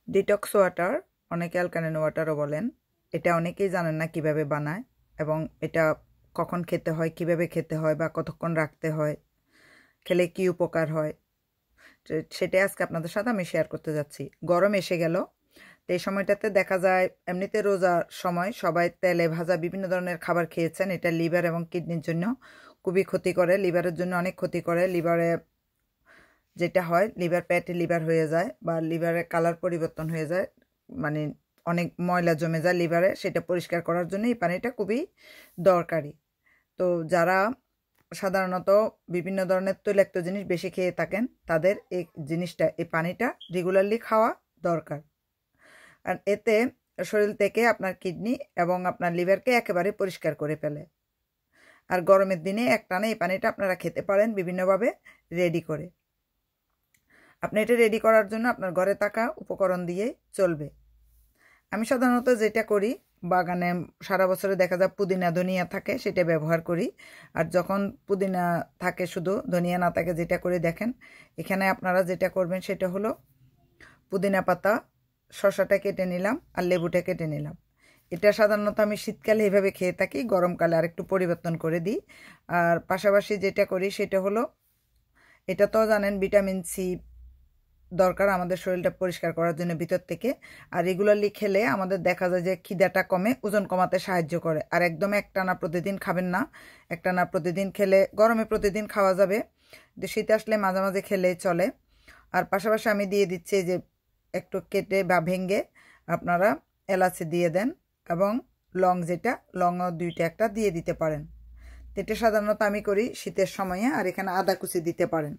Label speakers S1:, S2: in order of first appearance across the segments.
S1: Detox water, অনেকে alkaline ওয়াটারও বলেন। এটা অনেকেই জানেন না কিভাবে বানায় এবং এটা কখন খেতে হয়, কিভাবে খেতে হয় বা কতক্ষণ রাখতে হয়, খেলে কি উপকার হয়, সেটাই আজকে আপনাদের সাথে আমি শেয়ার করতে যাচ্ছি। গরম এসে গেল, তো এই সময়টাতে দেখা যায় এমনিতে রোজার সময় সবাই তেলে ভাজা বিভিন্ন ধরনের খাবার খেয়েছেন। এটা লিভার এবং কিডনির জন্য খুবই ক্ষতি করে, লিভারের জন্য অনেক ক্ষতি করে। লিভারে যেটা হয়, লিভার ফ্যাটি লিভার হয়ে যায় বা লিভারের কালার পরিবর্তন হয়ে যায়, মানে অনেক ময়লা জমে যায় লিভারে। সেটা পরিষ্কার করার জন্য এই পানিটা খুবই দরকারি। তো যারা সাধারণত বিভিন্ন ধরনের তৈলাক্ত জিনিস বেশি খেয়ে থাকেন, তাদের এই জিনিসটা, এই পানিটা রেগুলারলি খাওয়া দরকার। আর এতে শরীর থেকে আপনার কিডনি এবং আপনার লিভারকে একেবারে পরিষ্কার করে ফেলে। আর গরমের দিনে একটানা এই পানিটা আপনারা খেতে পারেন বিভিন্নভাবে রেডি করে। আপনি এটা রেডি করার জন্য আপনার ঘরে থাকা উপকরণ দিয়ে চলবে। আমি সাধারণত যেটা করি, বাগানে সারা বছরে দেখা যায় পুদিনা ধনিয়া থাকে, সেটা ব্যবহার করি। আর যখন পুদিনা থাকে শুধু, ধনিয়া না থাকে, যেটা করে দেখেন, এখানে আপনারা যেটা করবেন সেটা হলো পুদিনা পাতা, শসাটা কেটে নিলাম আর লেবুটা কেটে নিলাম। এটা সাধারণত আমি শীতকালে এইভাবে খেয়ে থাকি, গরমকালে আরেকটু পরিবর্তন করে দিই। আর পাশাপাশি যেটা করি সেটা হলো, এটা তো জানেন ভিটামিন সি দরকার আমাদের শরীরটা পরিষ্কার করার জন্য ভিতর থেকে। আর রেগুলারলি খেলে আমাদের দেখা যায় যে খিদাটা কমে, ওজন কমাতে সাহায্য করে। আর একদম একটানা প্রতিদিন খাবেন না। একটানা প্রতিদিন খেলে, গরমে প্রতিদিন খাওয়া যাবে, শীতে আসলে মাঝে মাঝে খেলেই চলে। আর পাশাপাশি আমি দিয়ে দিচ্ছি যে একটু কেটে বা ভেঙে আপনারা এলাচি দিয়ে দেন এবং লং, যেটা লংও দুইটা একটা দিয়ে দিতে পারেন। এটা সাধারণত আমি করি শীতের সময়ে। আর এখানে আদা কুচি দিতে পারেন।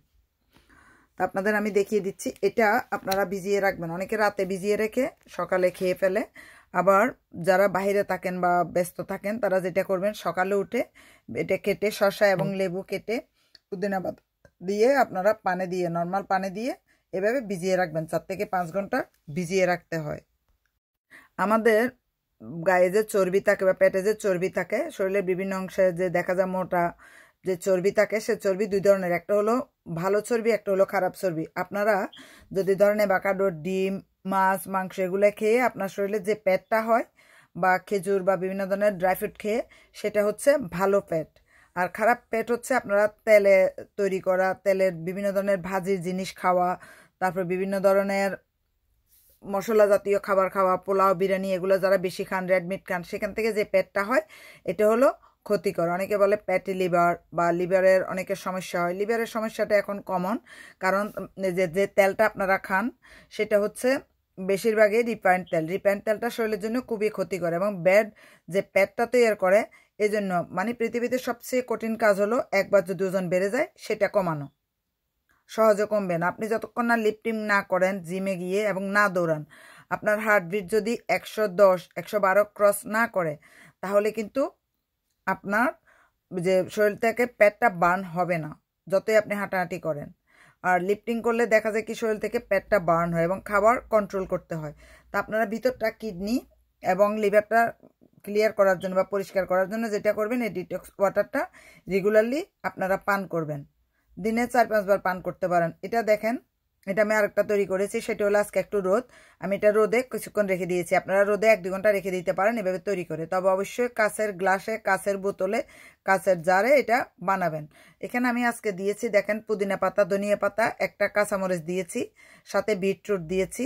S1: আপনাদের আমি দেখিয়ে দিচ্ছি। এটা আপনারা ভিজিয়ে রাখবেন। অনেকে রাতে ভিজিয়ে রেখে সকালে খেয়ে ফেলে। আবার যারা বাইরে থাকেন বা ব্যস্ত থাকেন, তারা যেটা করবেন, সকালে উঠে এটা কেটে, শসা এবং লেবু কেটে পুদিনা পাতা দিয়ে আপনারা পানি দিয়ে, নর্মাল পানি দিয়ে এভাবে ভিজিয়ে রাখবেন। 4 থেকে 5 ঘন্টা ভিজিয়ে রাখতে হয়। আমাদের গায়ে যে চর্বি থাকে বা পেটে যে চর্বি থাকে, শরীরের বিভিন্ন অংশে যে দেখা যায় মোটা যে চর্বি থাকে, সে চর্বি দুই ধরনের। একটা হলো ভালো চর্বি, একটা হলো খারাপ চর্বি। আপনারা যদি ধরেন অ্যাভোকাডো, ডিম, মাছ, মাংস এগুলো খেয়ে আপনার শরীরে যে পেটটা হয়, বা খেজুর বা বিভিন্ন ধরনের ড্রাই ফ্রুট খেয়ে, সেটা হচ্ছে ভালো পেট। আর খারাপ পেট হচ্ছে আপনারা তেলে তৈরি করা, তেলের বিভিন্ন ধরনের ভাজির জিনিস খাওয়া, তারপর বিভিন্ন ধরনের মশলা জাতীয় খাবার খাওয়া, পোলাও, বিরিয়ানি, এগুলো যারা বেশি খান, রেড মিট খান, সেখান থেকে যে পেটটা হয়, এটা হলো ক্ষতিকর। অনেকে বলে প্যাটি লিভার বা লিভারের অনেকের সমস্যা হয়। লিভারের সমস্যাটা এখন কমন, কারণ যে তেলটা আপনারা খান সেটা হচ্ছে বেশিরভাগই রিফাইন্ড তেল। রিফাইন্ড তেলটা শরীরের জন্য খুবই ক্ষতিকর এবং ব্যাড যে পেটটা তৈরি করে। এই জন্য মানে পৃথিবীতে সবচেয়ে কঠিন কাজ হলো, একবার যদি ওজন বেড়ে যায় সেটা কমানো। সহজে কমবে না। আপনি যতক্ষণ না লিফটিং না করেন জিমে গিয়ে এবং না দৌড়ান, আপনার হার্টবিট যদি 110, 112 ক্রস না করে, তাহলে কিন্তু আপনার যে শরীর থেকে পেটটা বার্ন হবে না, যতই আপনি হাঁটাহাঁটি করেন। আর লিফটিং করলে দেখা যায় কি, শরীর থেকে পেটটা বার্ন হয় এবং খাবার কন্ট্রোল করতে হয়। তা আপনারা ভিতরটা, কিডনি এবং লিভারটা ক্লিয়ার করার জন্য বা পরিষ্কার করার জন্য যেটা করবেন, এই ডিটক্স ওয়াটারটা রেগুলারলি আপনারা পান করবেন। দিনে 4-5 বার পান করতে পারেন। এটা দেখেন, এটা আমি আরেকটা তৈরি করেছি, সেটা হলো আজকে একটু রোদ, আমি এটা রোদে কিছুক্ষণ রেখে দিয়েছি। আপনারা রোদে 1-2 ঘন্টা রেখে দিতে পারেন এভাবে তৈরি করে। তবে অবশ্যই কাঁচের গ্লাসে, কাঁচের বোতলে, কাঁচের জারে এটা বানাবেন। এখানে আমি আজকে দিয়েছি দেখেন, পুদিনা পাতা, ধনিয়া পাতা, একটা কাঁচামরিচ দিয়েছি, সাথে বিটরুট দিয়েছি,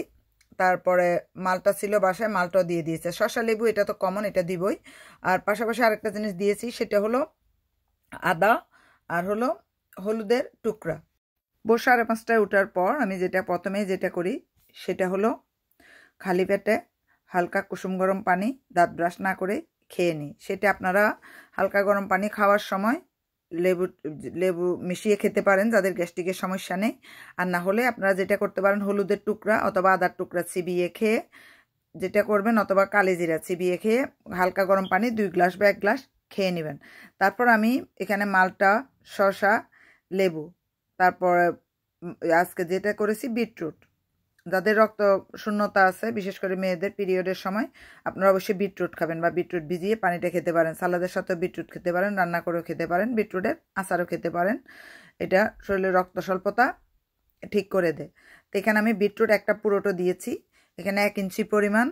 S1: তারপরে মালটা ছিল বাসায়, মালটাও দিয়ে দিয়েছে, শসা, লেবু, এটা তো কমন, এটা দিবই। আর পাশাপাশি আরেকটা জিনিস দিয়েছি, সেটা হলো আদা আর হলো হলুদের টুকরা। 5:30টায় ওঠার পর আমি প্রথমেই যেটা করি সেটা হলো খালি পেটে হালকা কুসুম গরম পানি, দাঁত ব্রাশ না করে খেয়ে নিই। সেটা আপনারা হালকা গরম পানি খাওয়ার সময় লেবু মিশিয়ে খেতে পারেন, যাদের গ্যাস্ট্রিকের সমস্যা নেই। আর না হলে আপনারা যেটা করতে পারেন, হলুদের টুকরা অথবা আদার টুকরা চিবিয়ে খেয়ে যেটা করবেন, অথবা কালিজিরা চিবিয়ে খেয়ে হালকা গরম পানি 2 গ্লাস বা 1 গ্লাস খেয়ে নেবেন। তারপর আমি এখানে মালটা, শসা, লেবু, তারপর আজকে যেটা করেছি বিটরুট। যাদের রক্ত শূন্যতা আছে, বিশেষ করে মেয়েদের পিরিয়ডের সময়, আপনারা অবশ্যই বিটরুট খাবেন বা বিটরুট ভিজিয়ে পানিটা খেতে পারেন। সালাদের সাথেও বিটরুট খেতে পারেন, রান্না করেও খেতে পারেন, বিটরুটের আচারও খেতে পারেন। এটা শরীরের রক্ত স্বল্পতা ঠিক করে দেয়। তো এখানে আমি বিটরুট একটা পুরোটো দিয়েছি। এখানে 1 ইঞ্চি পরিমাণ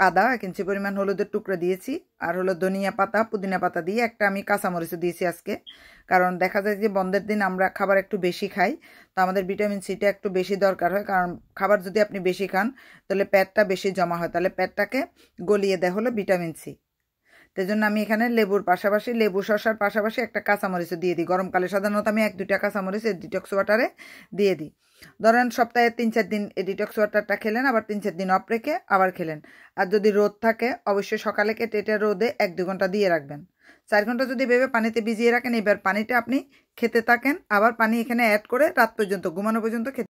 S1: আদা, 1 ইঞ্চি পরিমাণ হলুদের টুকরা দিয়েছি, আর হলো ধনিয়া পাতা, পুদিনা পাতা দিয়ে একটা আমি কাঁচামরিচ দিয়েছি আজকে, কারণ দেখা যায় যে বন্ধের দিন আমরা খাবার একটু বেশি খাই, তো আমাদের ভিটামিন সিটা একটু বেশি দরকার হয়, কারণ খাবার যদি আপনি বেশি খান তাহলে পেটটা বেশি জমা হয়, তাহলে পেটটাকে গলিয়ে দেয় হলো ভিটামিন সি। সেই জন্য আমি এখানে লেবুর পাশাপাশি, লেবু শসার পাশাপাশি একটা কাঁচামরিচও দিয়ে দিই। গরমকালে সাধারণত আমি 1-2টা কাঁচামরিচ এই ডিটক্স ওয়াটারে দিয়ে দিই। ধরেন সপ্তাহে 3-4 দিন এই ডিটক্স ওয়াটারটা খেলেন, আবার 3-4 দিন অফ রেখে আবার খেলেন। আর যদি রোদ থাকে অবশ্যই সকালে কেটে এটা রোদে 1-2 ঘন্টা দিয়ে রাখবেন। 4 ঘন্টা যদি ভেবে পানিতে ভিজিয়ে রাখেন, এবার পানিটা আপনি খেতে থাকেন, আবার পানি এখানে অ্যাড করে রাত পর্যন্ত ঘুমানো পর্যন্ত খেতে